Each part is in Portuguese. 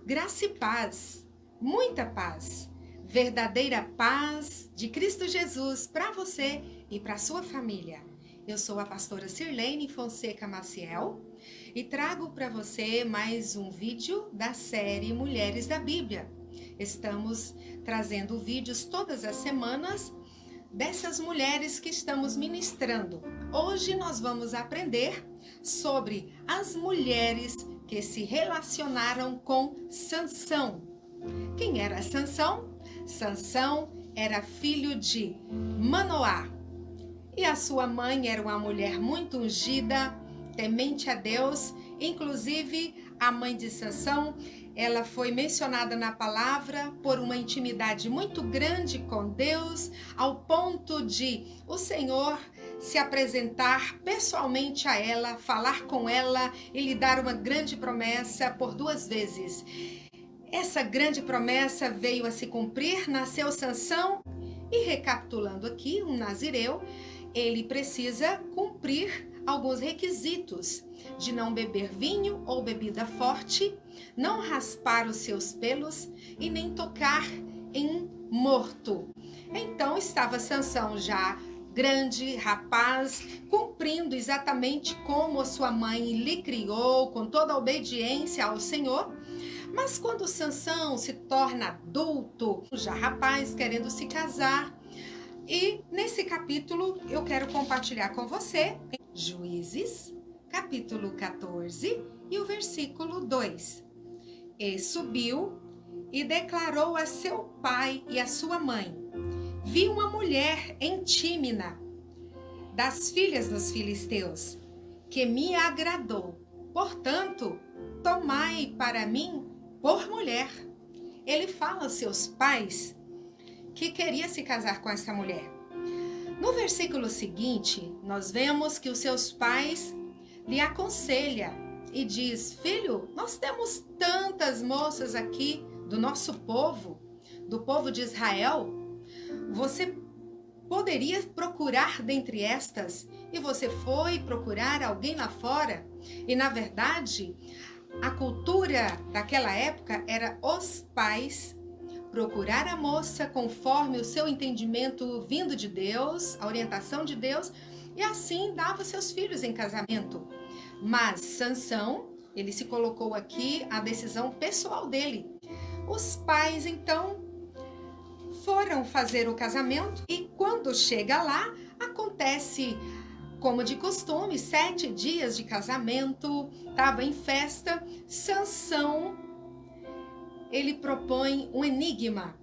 Graça e paz, muita paz, verdadeira paz de Cristo Jesus para você e para sua família. Eu sou a pastora Sirlene Fonseca Maciel e trago para você mais um vídeo da série Mulheres da Bíblia. Estamos trazendo vídeos todas as semanas dessas mulheres que estamos ministrando. Hoje nós vamos aprender sobre as mulheres que se relacionaram com Sansão. Quem era Sansão? Sansão era filho de Manoá. E a sua mãe era uma mulher muito ungida, temente a Deus. Inclusive, a mãe de Sansão, ela foi mencionada na palavra por uma intimidade muito grande com Deus, ao ponto de o Senhor se apresentar pessoalmente a ela, falar com ela e lhe dar uma grande promessa por 2 vezes. Essa grande promessa veio a se cumprir, nasceu Sansão e, recapitulando aqui, um nazireu, ele precisa cumprir alguns requisitos de não beber vinho ou bebida forte, não raspar os seus pelos e nem tocar em morto. Então estava Sansão já grande, rapaz, cumprindo exatamente como a sua mãe lhe criou, com toda a obediência ao Senhor. Mas quando Sansão se torna adulto, já rapaz, querendo se casar, e nesse capítulo eu quero compartilhar com você Juízes, capítulo 14 e o versículo 2. E subiu e declarou a seu pai e a sua mãe: vi uma mulher em Tímina, das filhas dos filisteus, que me agradou. Portanto, tomai para mim por mulher. Ele fala aos seus pais que queria se casar com essa mulher. No versículo seguinte, nós vemos que os seus pais lhe aconselham e diz: filho, nós temos tantas moças aqui do nosso povo, do povo de Israel. Você poderia procurar dentre estas, e você foi procurar alguém lá fora. E na verdade, a cultura daquela época era os pais procurar a moça conforme o seu entendimento vindo de Deus, a orientação de Deus, e assim dava seus filhos em casamento. Mas Sansão, ele se colocou aqui a decisão pessoal dele. Os pais então foram fazer o casamento e quando chega lá, acontece como de costume, 7 dias de casamento, estava em festa. Sansão, ele propõe um enigma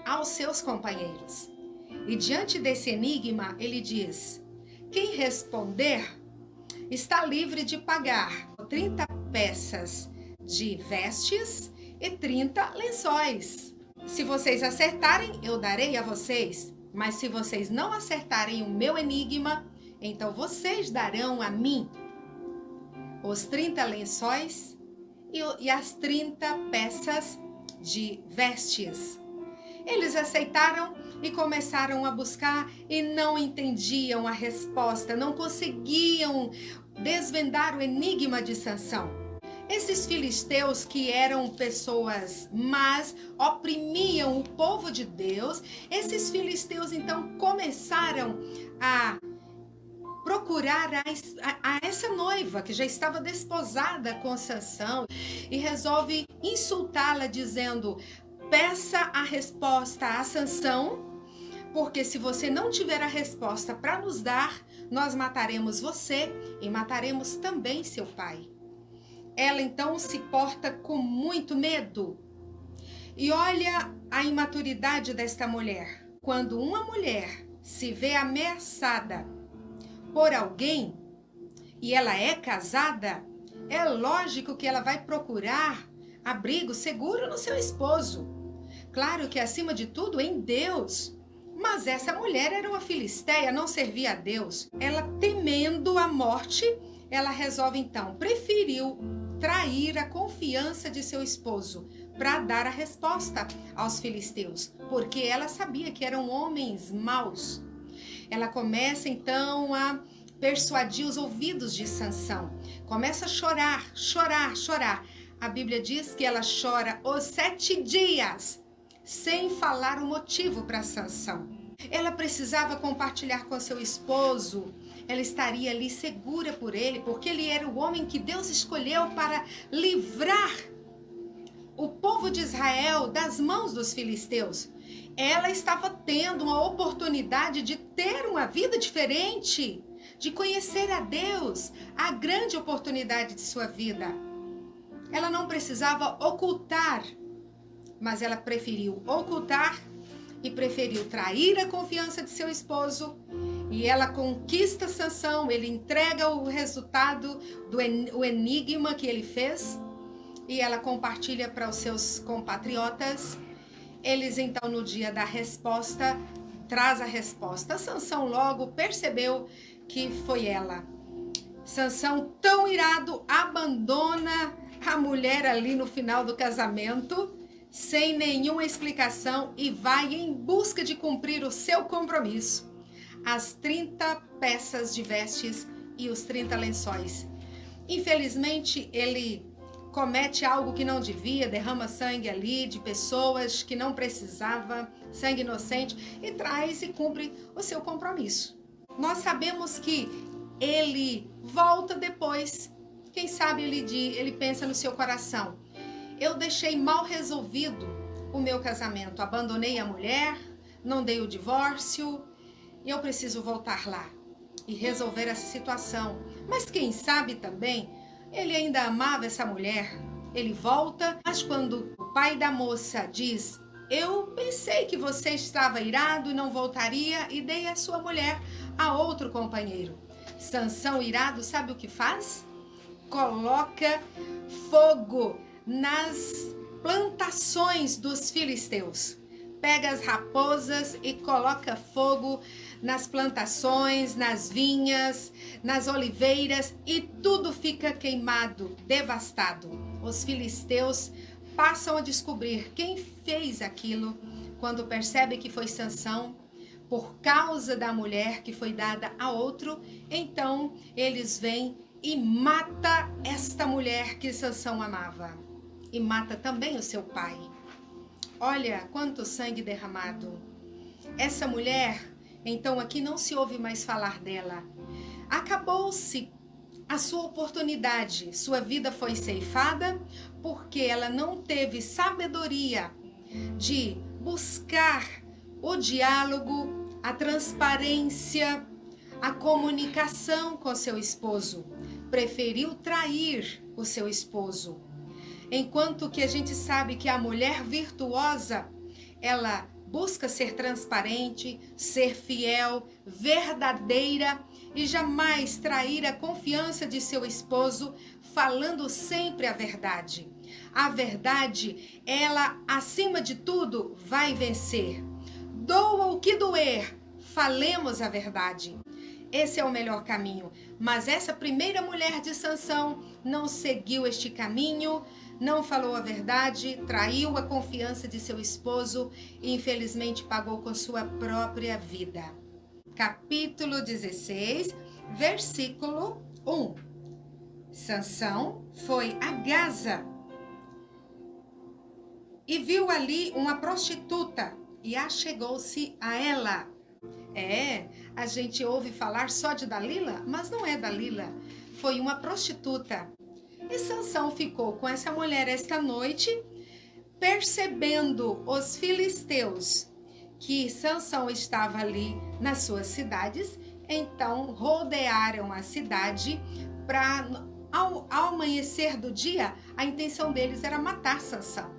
aos seus companheiros. E diante desse enigma, ele diz: quem responder está livre de pagar 30 peças de vestes e 30 lençóis. Se vocês acertarem, eu darei a vocês. Mas se vocês não acertarem o meu enigma, então vocês darão a mim os 30 lençóis e as 30 peças de vestes. Eles aceitaram e começaram a buscar e não entendiam a resposta, não conseguiam desvendar o enigma de Sansão. Esses filisteus, que eram pessoas más, oprimiam o povo de Deus. Esses filisteus então começaram a procurar a essa noiva que já estava desposada com Sansão e resolve insultá-la dizendo: peça a resposta a Sansão, porque se você não tiver a resposta para nos dar, nós mataremos você e mataremos também seu pai. Ela então se porta com muito medo. E olha a imaturidade desta mulher. Quando uma mulher se vê ameaçada por alguém e ela é casada, é lógico que ela vai procurar abrigo seguro no seu esposo. Claro que acima de tudo em Deus. Mas essa mulher era uma filisteia, não servia a Deus. Ela, temendo a morte, ela resolve então, preferiu trair a confiança de seu esposo para dar a resposta aos filisteus, porque ela sabia que eram homens maus. Ela começa então a persuadir os ouvidos de Sansão. Começa a chorar, chorar, chorar. a Bíblia diz que ela chora os 7 dias, sem falar o motivo para Sansão. Ela precisava compartilhar com seu esposo, ela estaria ali segura por ele, porque ele era o homem que Deus escolheu para livrar o povo de Israel das mãos dos filisteus. Ela estava tendo uma oportunidade de ter uma vida diferente, de conhecer a Deus, a grande oportunidade de sua vida. Ela não precisava ocultar, mas ela preferiu ocultar e preferiu trair a confiança de seu esposo. E ela conquista Sansão, ele entrega o resultado do enigma que ele fez e ela compartilha para os seus compatriotas. Eles então, no dia da resposta, traz a resposta. Sansão logo percebeu que foi ela. Sansão, tão irado, abandona a mulher ali no final do casamento, sem nenhuma explicação, e vai em busca de cumprir o seu compromisso. As 30 peças de vestes e os 30 lençóis. Infelizmente, ele comete algo que não devia, derrama sangue ali de pessoas que não precisava, sangue inocente, e traz e cumpre o seu compromisso. Nós sabemos que ele volta depois. Quem sabe ele pensa no seu coração: eu deixei mal resolvido o meu casamento, abandonei a mulher, não dei o divórcio, eu preciso voltar lá e resolver essa situação. Mas quem sabe também ele ainda amava essa mulher. Ele volta, mas quando o pai da moça diz: eu pensei que você estava irado e não voltaria, e dei a sua mulher a outro companheiro. Sansão, irado, sabe o que faz? Coloca fogo nas plantações dos filisteus. Pega as raposas e coloca fogo nas plantações, nas vinhas, nas oliveiras, e tudo fica queimado, devastado. Os filisteus passam a descobrir quem fez aquilo quando percebe que foi Sansão, por causa da mulher que foi dada a outro. Então eles vêm e mata esta mulher que Sansão amava, e mata também o seu pai. Olha quanto sangue derramado. Essa mulher, então, aqui não se ouve mais falar dela. Acabou-se a sua oportunidade, sua vida foi ceifada, porque ela não teve sabedoria de buscar o diálogo, a transparência, a comunicação com seu esposo. Preferiu trair o seu esposo. Enquanto que a gente sabe que a mulher virtuosa, ela busca ser transparente, ser fiel, verdadeira e jamais trair a confiança de seu esposo, falando sempre a verdade. A verdade, ela, acima de tudo, vai vencer. Doa o que doer, falemos a verdade. Esse é o melhor caminho. Mas essa primeira mulher de Sansão não seguiu este caminho, não falou a verdade, traiu a confiança de seu esposo e infelizmente pagou com sua própria vida. Capítulo 16, versículo 1. Sansão foi a Gaza e viu ali uma prostituta e achegou-se a ela. A gente ouve falar só de Dalila, mas não é Dalila, foi uma prostituta. E Sansão ficou com essa mulher esta noite, percebendo os filisteus que Sansão estava ali nas suas cidades. Então rodearam a cidade para, ao amanhecer do dia, a intenção deles era matar Sansão.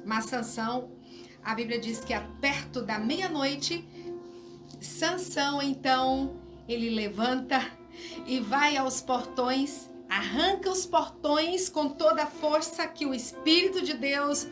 Mas Sansão, a Bíblia diz que perto da meia-noite, Sansão então, ele levanta e vai aos portões, arranca os portões com toda a força que o Espírito de Deus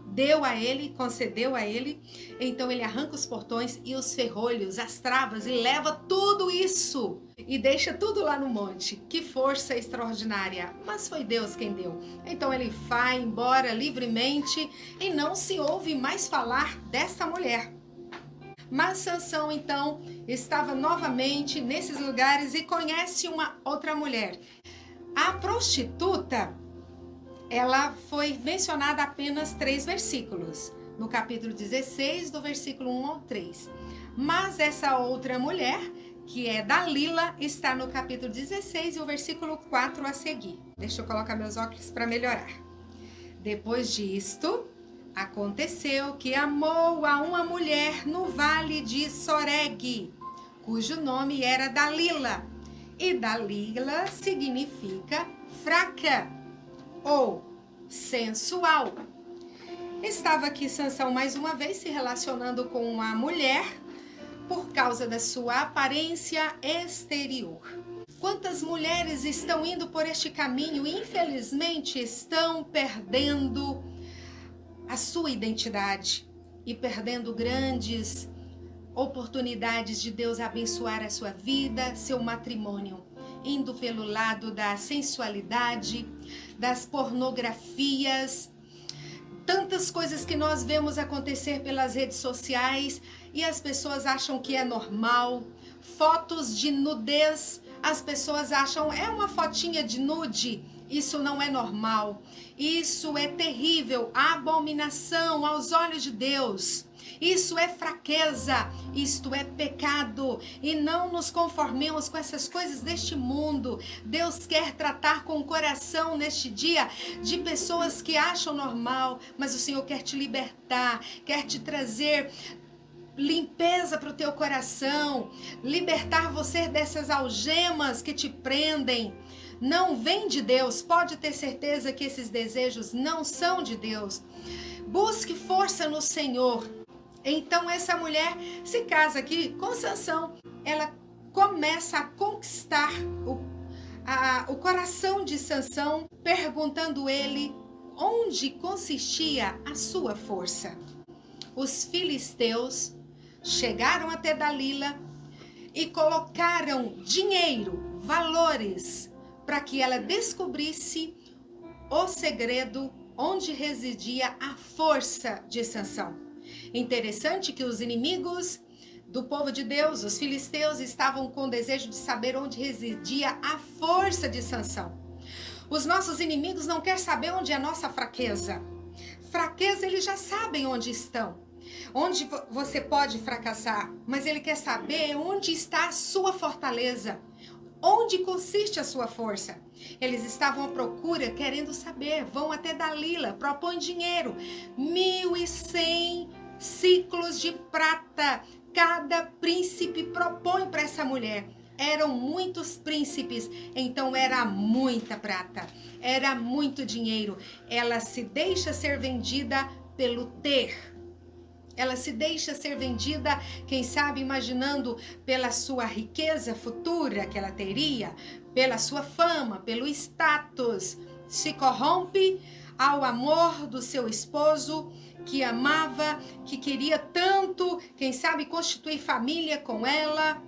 deu a ele, concedeu a ele. Então ele arranca os portões e os ferrolhos, as travas, e leva tudo isso e deixa tudo lá no monte. Que força extraordinária! Mas foi Deus quem deu. Então ele vai embora livremente e não se ouve mais falar desta mulher. Mas Sansão então estava novamente nesses lugares e conhece uma outra mulher. A prostituta, ela foi mencionada apenas 3 versículos, no capítulo 16, do versículo 1 ao 3. Mas essa outra mulher, que é Dalila, está no capítulo 16 e o versículo 4 a seguir. Deixa eu colocar meus óculos para melhorar. Depois disto, aconteceu que amou a uma mulher no vale de Soreg, cujo nome era Dalila. E Dalila significa fraca ou sensual. Estava aqui Sansão mais uma vez se relacionando com uma mulher por causa da sua aparência exterior. Quantas mulheres estão indo por este caminho e infelizmente estão perdendo a sua identidade e perdendo grandes oportunidades de Deus abençoar a sua vida, seu matrimônio, indo pelo lado da sensualidade, das pornografias, tantas coisas que nós vemos acontecer pelas redes sociais e as pessoas acham que é normal. Fotos de nudez, as pessoas acham é uma fotinha de nude. Isso não é normal. Isso é terrível, abominação aos olhos de Deus. Isso é fraqueza, isto é pecado, e não nos conformemos com essas coisas deste mundo. Deus quer tratar com o coração neste dia de pessoas que acham normal, mas o Senhor quer te libertar, quer te trazer limpeza para o teu coração, libertar você dessas algemas que te prendem. Não vem de Deus, pode ter certeza que esses desejos não são de Deus. Busque força no Senhor. Então essa mulher se casa aqui com Sansão. Ela começa a conquistar o coração de Sansão, perguntando ele onde consistia a sua força. Os filisteus chegaram até Dalila e colocaram dinheiro, valores, para que ela descobrisse o segredo onde residia a força de Sansão. Interessante que os inimigos do povo de Deus, os filisteus, estavam com desejo de saber onde residia a força de Sansão. Os nossos inimigos não querem saber onde é a nossa fraqueza. Fraqueza, eles já sabem onde estão, onde você pode fracassar, mas ele quer saber onde está a sua fortaleza, onde consiste a sua força. Eles estavam à procura, querendo saber, vão até Dalila, propõem dinheiro, 1.100 ciclos de prata, cada príncipe propõe para essa mulher. Eram muitos príncipes, então era muita prata, era muito dinheiro. Ela se deixa ser vendida pelo ter. Ela se deixa ser vendida, quem sabe, imaginando pela sua riqueza futura que ela teria, pela sua fama, pelo status. Se corrompe ao amor do seu esposo, que amava, que queria tanto, quem sabe, constituir família com ela.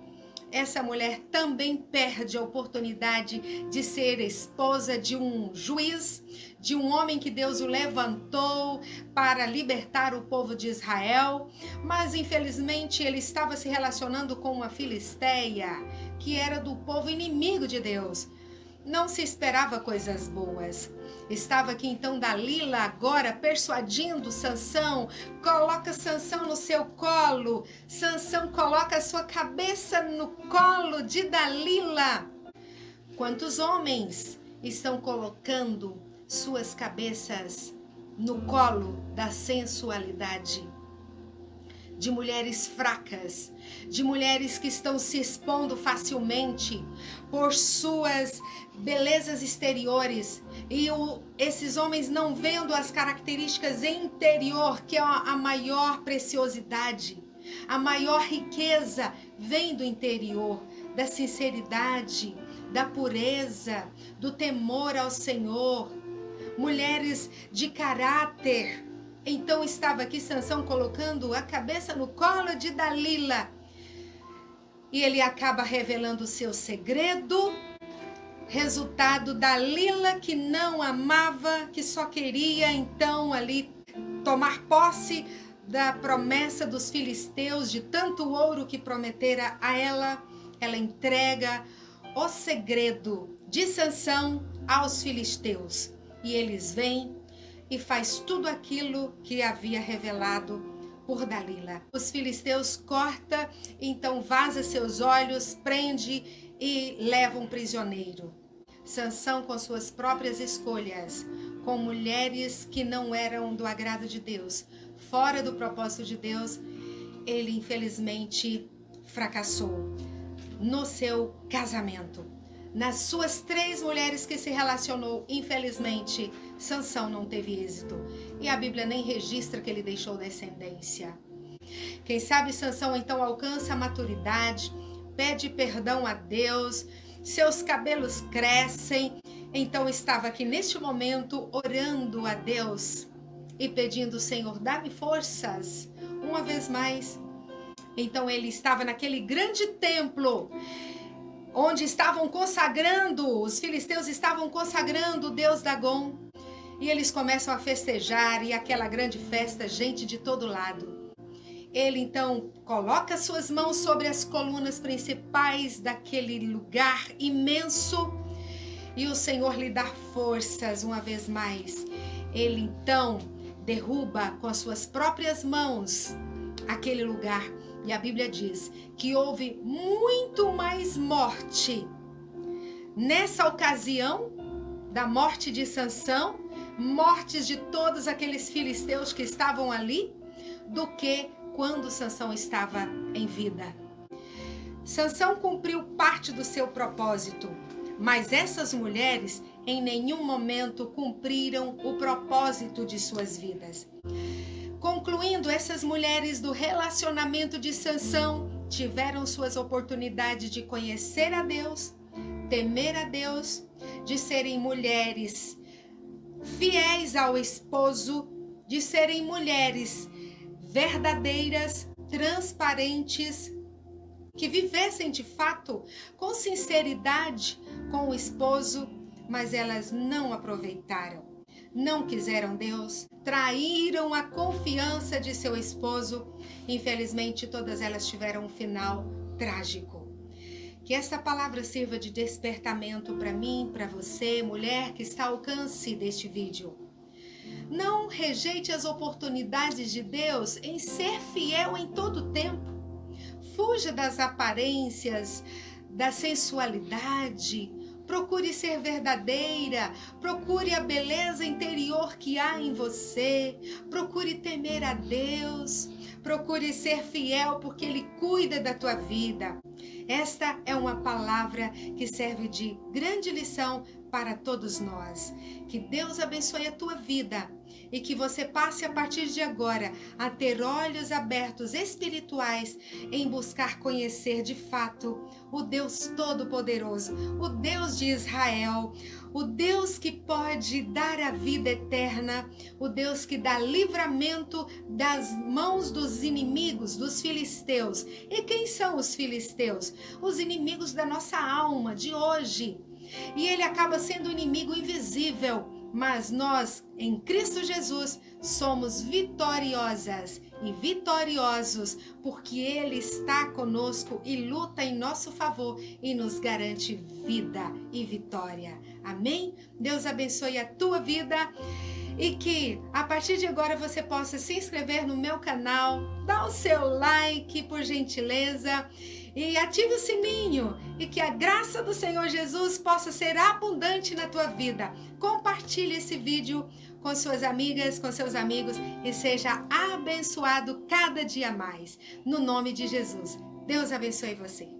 Essa mulher também perde a oportunidade de ser esposa de um juiz, de um homem que Deus o levantou para libertar o povo de Israel, mas infelizmente ele estava se relacionando com uma filisteia, que era do povo inimigo de Deus. Não se esperava coisas boas. Estava aqui então Dalila agora persuadindo Sansão, coloca Sansão no seu colo. Sansão coloca a sua cabeça no colo de Dalila. Quantos homens estão colocando suas cabeças no colo da sensualidade? De mulheres fracas, de mulheres que estão se expondo facilmente por suas belezas exteriores e esses homens não vendo as características interior, que é a maior preciosidade, a maior riqueza vem do interior, da sinceridade, da pureza, do temor ao Senhor. Mulheres de caráter. Então estava aqui Sansão colocando a cabeça no colo de Dalila. E ele acaba revelando o seu segredo. Resultado, Dalila, que não amava, que só queria então ali tomar posse da promessa dos filisteus, de tanto ouro que prometera a ela, ela entrega o segredo de Sansão aos filisteus. E eles vêm e faz tudo aquilo que havia revelado por Dalila. Os filisteus corta, então vaza seus olhos, prende e leva um prisioneiro. Sansão, com suas próprias escolhas, com mulheres que não eram do agrado de Deus, fora do propósito de Deus, ele infelizmente fracassou no seu casamento. Nas suas 3 mulheres que se relacionou, infelizmente, Sansão não teve êxito. E a Bíblia nem registra que ele deixou descendência. Quem sabe Sansão então alcança a maturidade, pede perdão a Deus, seus cabelos crescem. Então estava aqui neste momento orando a Deus e pedindo: Senhor, dá-me forças uma vez mais. Então ele estava naquele grande templo onde estavam consagrando, os filisteus estavam consagrando o deus Dagom. E eles começam a festejar, e aquela grande festa, gente de todo lado. Ele então coloca suas mãos sobre as colunas principais daquele lugar imenso, e o Senhor lhe dá forças uma vez mais. Ele então derruba com as suas próprias mãos aquele lugar. E a Bíblia diz que houve muito mais morte nessa ocasião da morte de Sansão, mortes de todos aqueles filisteus que estavam ali, do que quando Sansão estava em vida. Sansão cumpriu parte do seu propósito, mas essas mulheres em nenhum momento cumpriram o propósito de suas vidas. Concluindo, essas mulheres do relacionamento de Sansão tiveram suas oportunidades de conhecer a Deus, temer a Deus, de serem mulheres fiéis ao esposo, de serem mulheres verdadeiras, transparentes, que vivessem de fato com sinceridade com o esposo, mas elas não aproveitaram. Não quiseram Deus, traíram a confiança de seu esposo. Infelizmente, todas elas tiveram um final trágico. Que esta palavra sirva de despertamento para mim, para você, mulher que está ao alcance deste vídeo. Não rejeite as oportunidades de Deus em ser fiel em todo tempo. Fuja das aparências, da sensualidade. Procure ser verdadeira, procure a beleza interior que há em você, procure temer a Deus, procure ser fiel porque Ele cuida da tua vida. Esta é uma palavra que serve de grande lição para todos nós. Que Deus abençoe a tua vida e que você passe a partir de agora a ter olhos abertos espirituais em buscar conhecer de fato o Deus Todo-Poderoso, o Deus de Israel, o Deus que pode dar a vida eterna, o Deus que dá livramento das mãos dos inimigos, dos filisteus. E quem são os filisteus? Os inimigos da nossa alma, de hoje. E ele acaba sendo um inimigo invisível, mas nós, em Cristo Jesus, somos vitoriosas e vitoriosos, porque Ele está conosco e luta em nosso favor e nos garante vida e vitória. Amém? Deus abençoe a tua vida e que a partir de agora você possa se inscrever no meu canal, dar o seu like, por gentileza, e ative o sininho, e que a graça do Senhor Jesus possa ser abundante na tua vida. Compartilhe esse vídeo com suas amigas, com seus amigos, e seja abençoado cada dia mais. No nome de Jesus. Deus abençoe você.